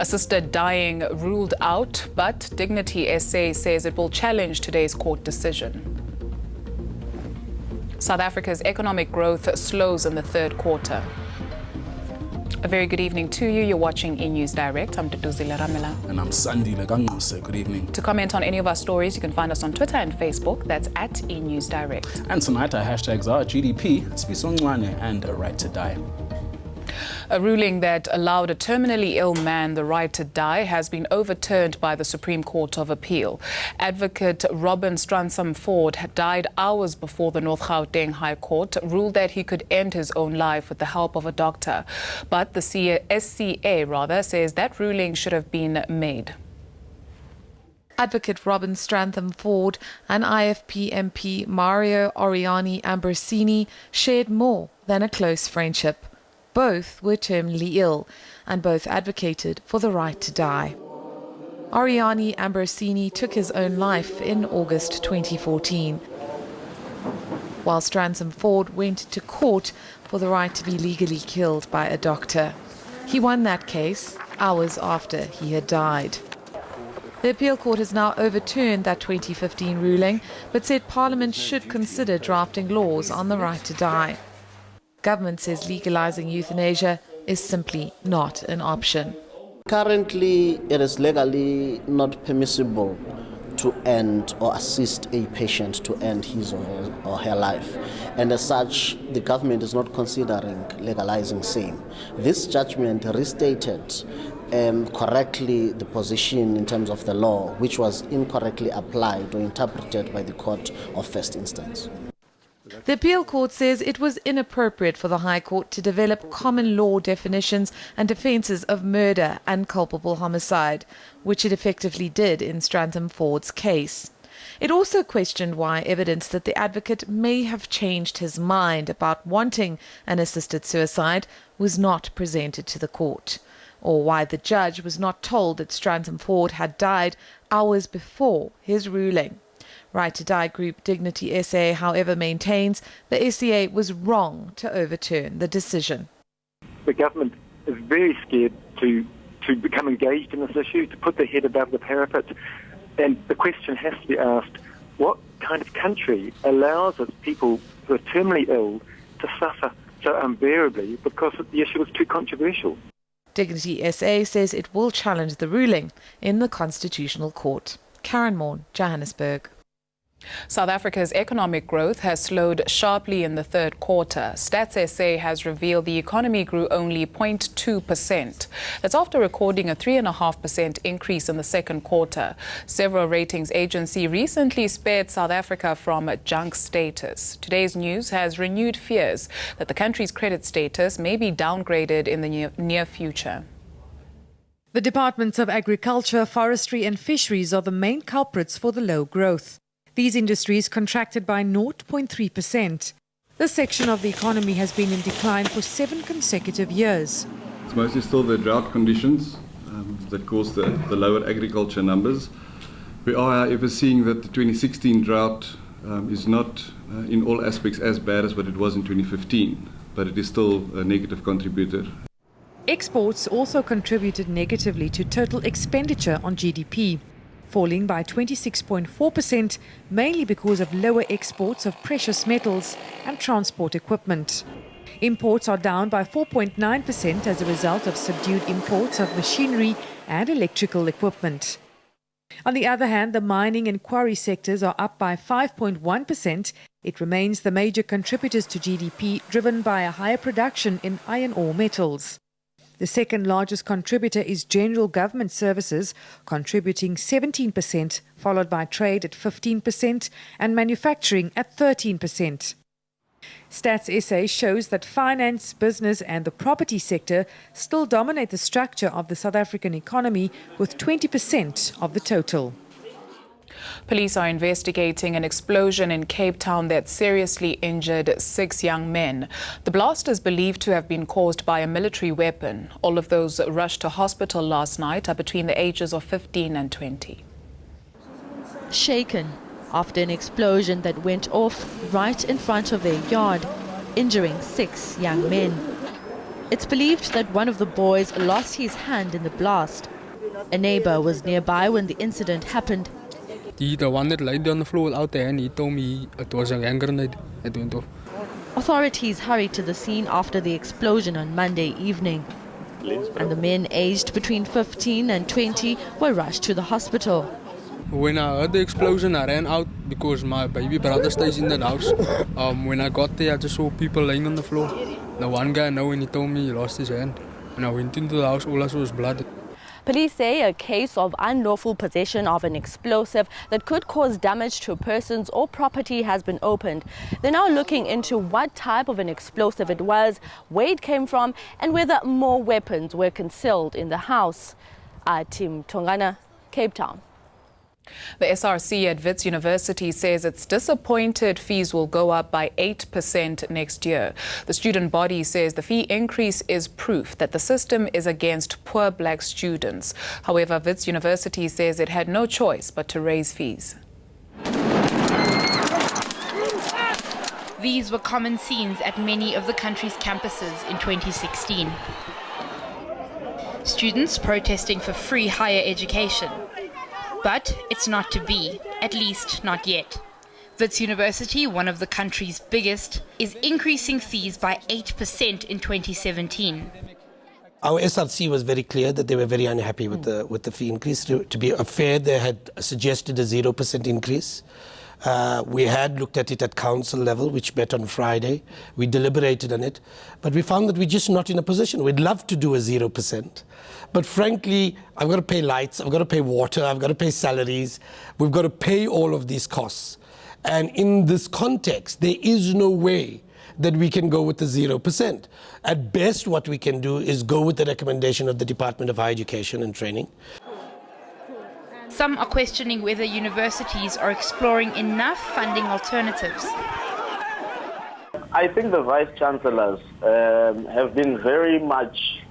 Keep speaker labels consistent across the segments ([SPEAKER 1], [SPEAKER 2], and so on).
[SPEAKER 1] Assisted dying ruled out, but Dignity SA says it will challenge today's court decision. South Africa's economic growth slows in the third quarter. A very good evening to you. You're watching eNews Direct. I'm Duduzile Ramela.
[SPEAKER 2] And I'm Sandile Gangose. Good evening.
[SPEAKER 1] To comment on any of our stories, you can find us on Twitter and Facebook. That's at eNews Direct.
[SPEAKER 2] And tonight our hashtags are GDP, Spisongwane, and a right to die.
[SPEAKER 1] A ruling that allowed a terminally ill man the right to die has been overturned by the Supreme Court of Appeal. Advocate Robin Stransum Ford had died hours before the North Gauteng High Court ruled that he could end his own life with the help of a doctor. But the SCA says that ruling should have been made.
[SPEAKER 3] Advocate Robin Stransum Ford and IFP MP Mario Oriani Ambrosini shared more than a close friendship. Both were terminally ill and both advocated for the right to die. Oriani Ambrosini took his own life in August 2014, while Stransum Ford went to court for the right to be legally killed by a doctor. He won that case hours after he had died. The appeal court has now overturned that 2015 ruling, but said Parliament should consider drafting laws on the right to die. Government says legalizing euthanasia is simply not an option.
[SPEAKER 4] Currently, it is legally not permissible to end or assist a patient to end his or her life. And as such, the government is not considering legalizing same. This judgment restated correctly the position in terms of the law, which was incorrectly applied or interpreted by the court of first instance.
[SPEAKER 3] The appeal court says it was inappropriate for the High Court to develop common law definitions and defences of murder and culpable homicide, which it effectively did in Stransum Ford's case. It also questioned why evidence that the advocate may have changed his mind about wanting an assisted suicide was not presented to the court, or why the judge was not told that Stransum Ford had died hours before his ruling. Right to Die group Dignity SA, however, maintains the SCA was wrong to overturn the decision.
[SPEAKER 5] The government is very scared to become engaged in this issue, to put their head above the parapet. And the question has to be asked, what kind of country allows its people who are terminally ill to suffer so unbearably because the issue is too controversial?
[SPEAKER 3] Dignity SA says it will challenge the ruling in the Constitutional Court. Karen Morn, Johannesburg.
[SPEAKER 1] South Africa's economic growth has slowed sharply in the third quarter. Stats SA has revealed the economy grew only 0.2%. That's after recording a 3.5% increase in the second quarter. Several ratings agencies recently spared South Africa from junk status. Today's news has renewed fears that the country's credit status may be downgraded in the near future.
[SPEAKER 6] The Departments of Agriculture, Forestry and Fisheries are the main culprits for the low growth. These industries contracted by 0.3%. This section of the economy has been in decline for 7 consecutive years.
[SPEAKER 7] It's mostly still the drought conditions that cause the lower agriculture numbers. We are, however, seeing that the 2016 drought is not in all aspects as bad as what it was in 2015, but it is still a negative contributor.
[SPEAKER 6] Exports also contributed negatively to total expenditure on GDP, falling by 26.4%, mainly because of lower exports of precious metals and transport equipment. Imports are down by 4.9% as a result of subdued imports of machinery and electrical equipment. On the other hand, the mining and quarry sectors are up by 5.1%. It remains the major contributors to GDP, driven by a higher production in iron ore metals. The second largest contributor is general government services, contributing 17%, followed by trade at 15% and manufacturing at 13%. Stats SA shows that finance, business and the property sector still dominate the structure of the South African economy with 20% of the total.
[SPEAKER 1] Police are investigating an explosion in Cape Town that seriously injured 6 young men. The blast is believed to have been caused by a military weapon. All of those rushed to hospital last night are between the ages of 15 and 20.
[SPEAKER 8] Shaken after an explosion that went off right in front of their yard, injuring 6 young men. It's believed that one of the boys lost his hand in the blast. A neighbor was nearby when the incident happened.
[SPEAKER 9] The one that laid on the floor out there, and he told me it was a hand grenade that went off.
[SPEAKER 8] Authorities hurried to the scene after the explosion on Monday evening. And the men aged between 15 and 20 were rushed to the hospital.
[SPEAKER 9] When I heard the explosion, I ran out because my baby brother stays in that house. When I got there, I just saw people laying on the floor. The one guy I know, when he told me he lost his hand. When I went into the house, all I saw was blood.
[SPEAKER 8] Police say a case of unlawful possession of an explosive that could cause damage to persons or property has been opened. They're now looking into what type of an explosive it was, where it came from, and whether more weapons were concealed in the house. Tim Tongana, Cape Town.
[SPEAKER 1] The SRC at Wits University says it's disappointed fees will go up by 8% next year. The student body says the fee increase is proof that the system is against poor black students. However, Wits University says it had no choice but to raise fees.
[SPEAKER 10] These were common scenes at many of the country's campuses in 2016. Students protesting for free higher education. But it's not to be, at least not yet. Wits University, one of the country's biggest, is increasing fees by 8% in 2017.
[SPEAKER 11] Our SRC was very clear that they were very unhappy with the fee increase. To be fair, they had suggested a 0% increase. We had looked at it at council level, which met on Friday. We deliberated on it, but we found that we're just not in a position. We'd love to do a 0%. But frankly, I've got to pay lights, I've got to pay water, I've got to pay salaries. We've got to pay all of these costs. And in this context, there is no way that we can go with the 0%. At best, what we can do is go with the recommendation of the Department of Higher Education and Training.
[SPEAKER 10] Some are questioning whether universities are exploring enough funding alternatives.
[SPEAKER 12] I think the vice-chancellors have been very much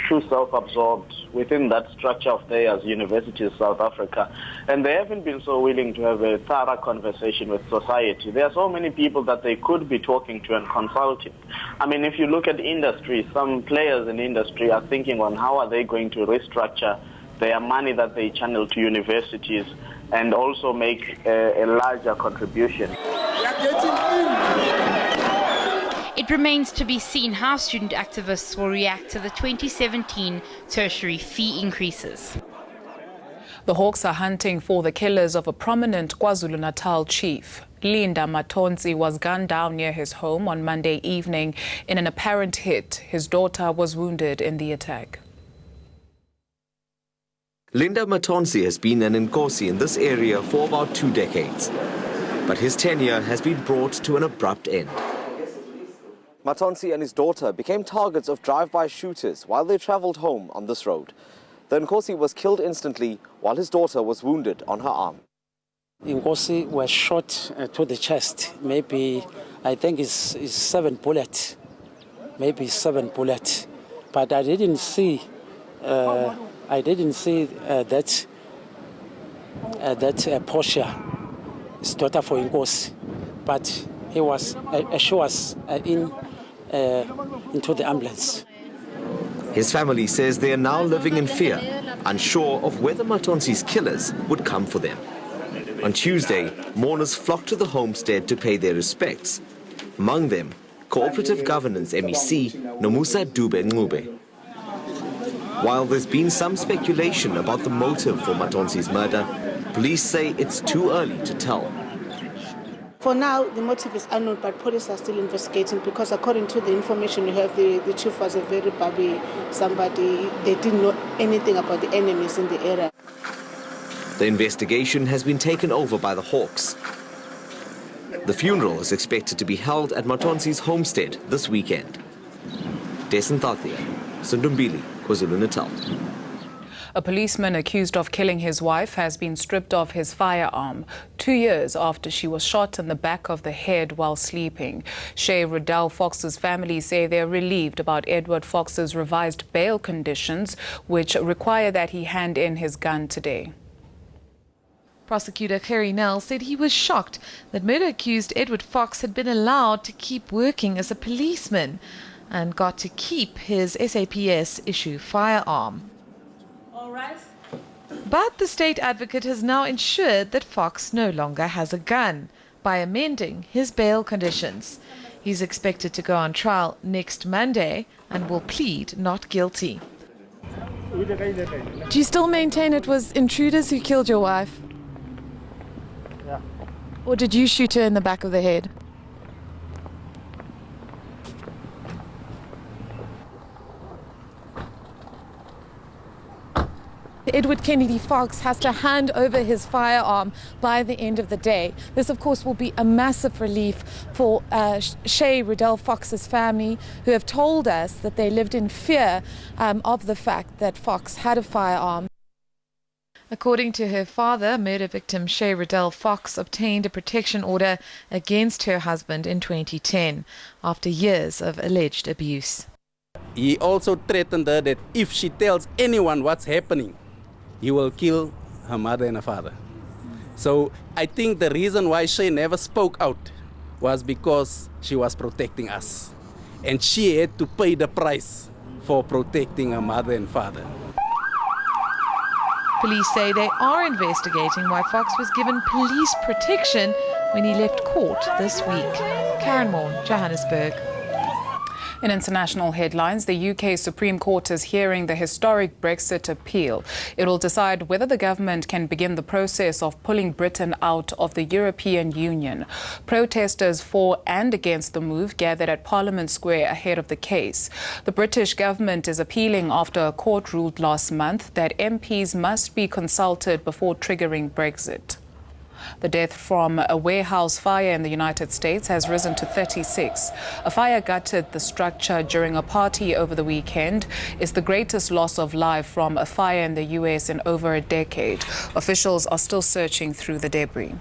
[SPEAKER 12] too self-absorbed within that structure of theirs, University of South Africa, and they haven't been so willing to have a thorough conversation with society. There are so many people that they could be talking to and consulting. I mean, if you look at industry, some players in industry are thinking on how are they going to restructure their money that they channel to universities and also make a larger contribution.
[SPEAKER 10] It remains to be seen how student activists will react to the 2017 tertiary fee increases.
[SPEAKER 1] The Hawks are hunting for the killers of a prominent KwaZulu-Natal chief. Linda Matonzi was gunned down near his home on Monday evening in an apparent hit. His daughter was wounded in the attack.
[SPEAKER 13] Linda Matonzi has been an eNCA in this area for about 2 decades. But his tenure has been brought to an abrupt end.
[SPEAKER 14] Matonzi and his daughter became targets of drive-by shooters while they travelled home on this road. The eNCA was killed instantly while his daughter was wounded on her arm.
[SPEAKER 15] eNCA was shot to the chest. Maybe, I think it's 7 bullets. Maybe 7 bullets. But I didn't see that Portia, his daughter for eNCA. But she was into the ambulance.
[SPEAKER 13] His family says they are now living in fear, unsure of whether Matonzi's killers would come for them. On Tuesday, mourners flocked to the homestead to pay their respects. Among them, Cooperative Governance MEC Nomusa Dube Ncube. While there's been some speculation about the motive for Matonzi's murder, police say it's too early to tell.
[SPEAKER 16] For now, the motive is unknown, but police are still investigating because according to the information we have, the chief was a very babby somebody. They didn't know anything about the enemies in the area.
[SPEAKER 13] The investigation has been taken over by the Hawks. The funeral is expected to be held at Matonzi's homestead this weekend. Desan Tathia, Sundumbili, KwaZulu-Natal.
[SPEAKER 1] A policeman accused of killing his wife has been stripped of his firearm 2 years after she was shot in the back of the head while sleeping. Shay Riddell Fox's family say they're relieved about Edward Fox's revised bail conditions, which require that he hand in his gun today.
[SPEAKER 3] Prosecutor Gerry Nell said he was shocked that murder-accused Edward Fox had been allowed to keep working as a policeman. and got to keep his SAPS issue firearm. But the state advocate has now ensured that Fox no longer has a gun by amending his bail conditions. He's expected to go on trial next Monday and will plead not guilty. Do you still maintain it was intruders who killed your wife?
[SPEAKER 17] Yeah.
[SPEAKER 3] Or did you shoot her in the back of the head? Edward Kennedy Fox has to hand over his firearm by the end of the day. This, of course, will be a massive relief for Shay Riddell Fox's family, who have told us that they lived in fear of the fact that Fox had a firearm. According to her father, murder victim Shay Riddell Fox obtained a protection order against her husband in 2010 after years of alleged abuse.
[SPEAKER 18] He also threatened her that if she tells anyone what's happening, he will kill her mother and her father. So I think the reason why Shay never spoke out was because she was protecting us. And she had to pay the price for protecting her mother and father.
[SPEAKER 3] Police say they are investigating why Fox was given police protection when he left court this week. Karen Morn, Johannesburg.
[SPEAKER 1] In international headlines, the UK Supreme Court is hearing the historic Brexit appeal. It will decide whether the government can begin the process of pulling Britain out of the European Union. Protesters for and against the move gathered at Parliament Square ahead of the case. The British government is appealing after a court ruled last month that MPs must be consulted before triggering Brexit. The death from a warehouse fire in the United States has risen to 36. A fire gutted the structure during a party over the weekend. It's the greatest loss of life from a fire in the U.S. in over a decade. Officials are still searching through the debris.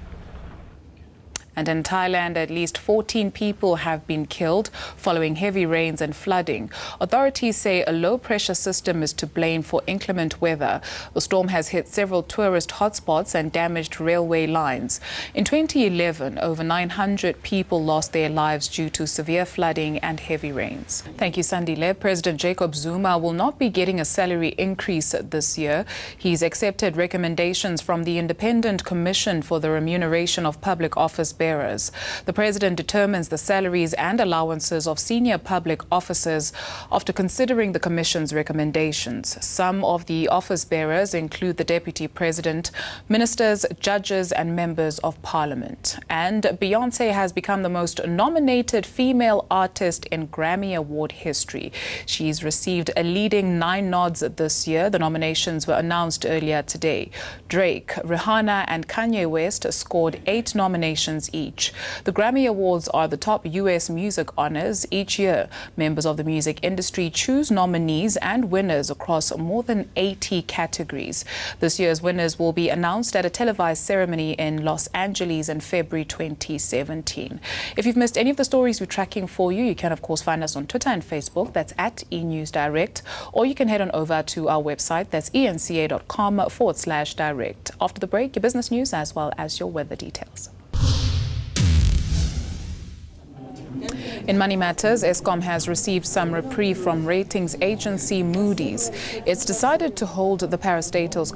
[SPEAKER 1] And in Thailand, at least 14 people have been killed following heavy rains and flooding. Authorities say a low-pressure system is to blame for inclement weather. The storm has hit several tourist hotspots and damaged railway lines. In 2011, over 900 people lost their lives due to severe flooding and heavy rains. Thank you, Sandile. President Jacob Zuma will not be getting a salary increase this year. He's accepted recommendations from the Independent Commission for the Remuneration of Public Office bearers. The president determines the salaries and allowances of senior public officers after considering the commission's recommendations. Some of the office bearers include the deputy president, ministers, judges and members of parliament. And Beyonce has become the most nominated female artist in Grammy Award history. She's received a leading 9 nods this year. The nominations were announced earlier today. Drake, Rihanna and Kanye West scored 8 nominations each. The Grammy Awards are the top U.S. music honors. Each year, members of the music industry choose nominees and winners across more than 80 categories. This year's winners will be announced at a televised ceremony in Los Angeles in February 2017. If you've missed any of the stories we're tracking for you, you can of course find us on Twitter and Facebook. That's at eNews Direct, or you can head on over to our website. That's eNCA.com/direct. After the break, your business news as well as your weather details. In Money Matters, Eskom has received some reprieve from ratings agency Moody's. It's decided to hold the parastatal's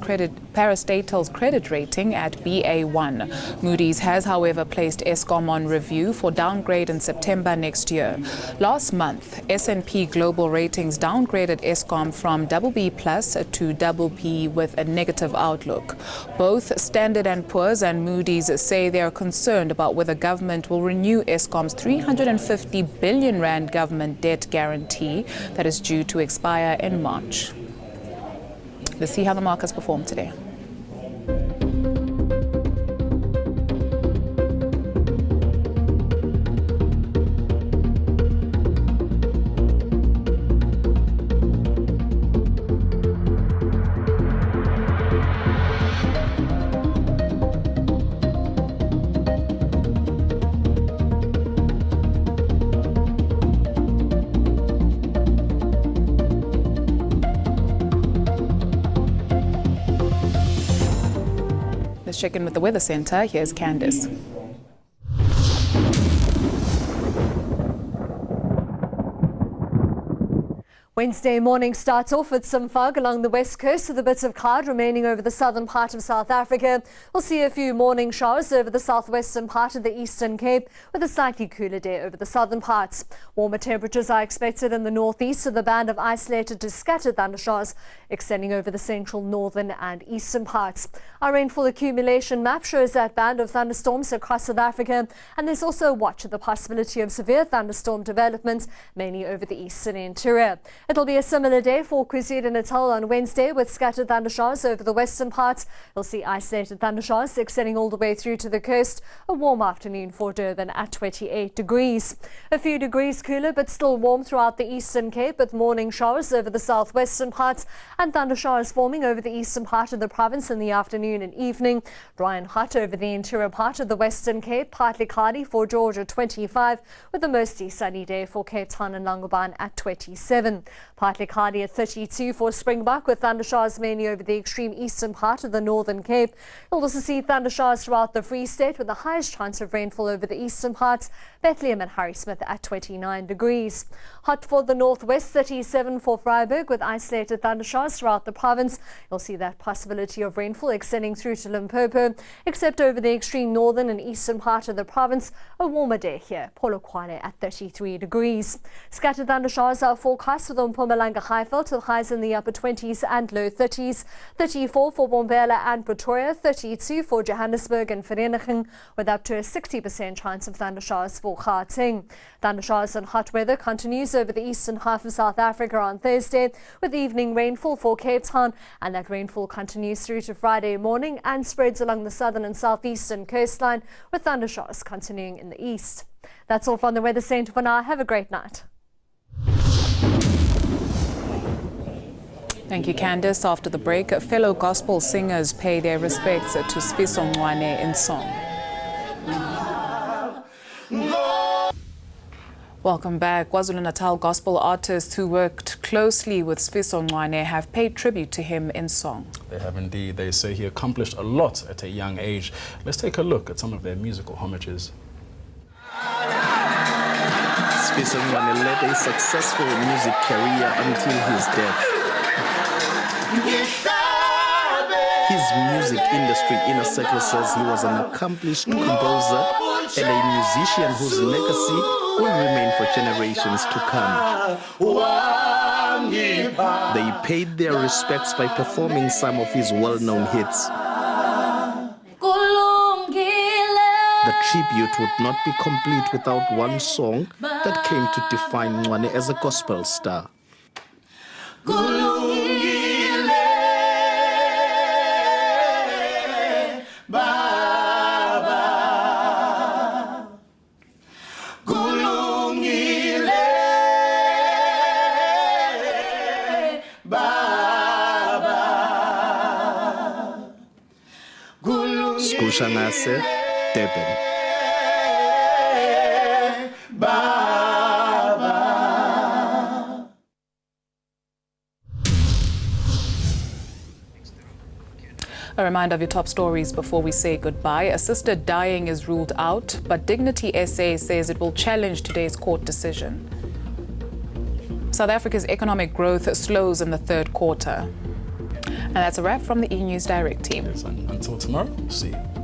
[SPEAKER 1] credit rating at BA1. Moody's has, however, placed Eskom on review for downgrade in September next year. Last month, S&P Global Ratings downgraded Eskom from BB+ to BB with a negative outlook. Both Standard & Poor's and Moody's say they are concerned about whether government will renew Eskom's 350 billion rand government debt guarantee that is due to expire in March. Let's see how the markets perform today. Let's check in with the Weather Center. Here's Candice.
[SPEAKER 19] Wednesday morning starts off with some fog along the west coast with a bit of cloud remaining over the southern part of South Africa. We'll see a few morning showers over the southwestern part of the Eastern Cape with a slightly cooler day over the southern parts. Warmer temperatures are expected in the northeast with a band of isolated to scattered thundershowers extending over the central, northern and eastern parts. Our rainfall accumulation map shows that band of thunderstorms across South Africa, and there's also a watch of the possibility of severe thunderstorm developments mainly over the eastern interior. It'll be a similar day for KwaZulu-Natal on Wednesday with scattered thundershowers over the western parts. You'll see isolated thundershowers extending all the way through to the coast. A warm afternoon for Durban at 28 degrees. A few degrees cooler but still warm throughout the Eastern Cape with morning showers over the southwestern parts and thundershowers forming over the eastern part of the province in the afternoon and evening. Dry and hot over the interior part of the Western Cape, partly cloudy for Georgia 25 with a mostly sunny day for Cape Town and Langebaan at 27. Partly cloudy at 32 for Springbok with thundershowers mainly over the extreme eastern part of the Northern Cape. You'll also see thundershowers throughout the Free State with the highest chance of rainfall over the eastern parts, Bethlehem and Harrismith at 29 degrees. Hot for the northwest, 37 for Vryburg with isolated thundershowers throughout the province. You'll see that possibility of rainfall extending through to Limpopo, except over the extreme northern and eastern part of the province. A warmer day here, Polokwane at 33 degrees. Scattered thundershowers are forecast with Mpumalanga Highveld with highs in the upper 20s and low 30s. 34 for Bombela and Pretoria, 32 for Johannesburg and Vereeniging, with up to a 60% chance of thundershowers for Gauteng. Thundershowers and hot weather continues over the eastern half of South Africa on Thursday, with evening rainfall for Cape Town, and that rainfall continues through to Friday morning and spreads along the southern and southeastern coastline, with thundershowers continuing in the east. That's all from the Weather Centre for now. Have a great night.
[SPEAKER 1] Thank you, Candice. After the break, fellow gospel singers pay their respects to Sifiso Ncwane in song. Welcome back. KwaZulu-Natal gospel artists who worked closely with Sifiso Ncwane have paid tribute to him in song.
[SPEAKER 2] They have indeed. They say he accomplished a lot at a young age. Let's take a look at some of their musical homages.
[SPEAKER 20] Sifiso Ncwane led a successful music career until his death. His music industry inner circle says he was an accomplished composer and a musician whose legacy will remain for generations to come. They paid their respects by performing some of his well-known hits. The tribute would not be complete without one song that came to define Ncwane as a gospel star. Skushanase, Durban.
[SPEAKER 1] A reminder of your top stories before we say goodbye. Assisted dying is ruled out, but Dignity SA says it will challenge today's court decision. South Africa's economic growth slows in the third quarter. And that's a wrap from the eNews Direct team.
[SPEAKER 2] Until tomorrow, we'll see you.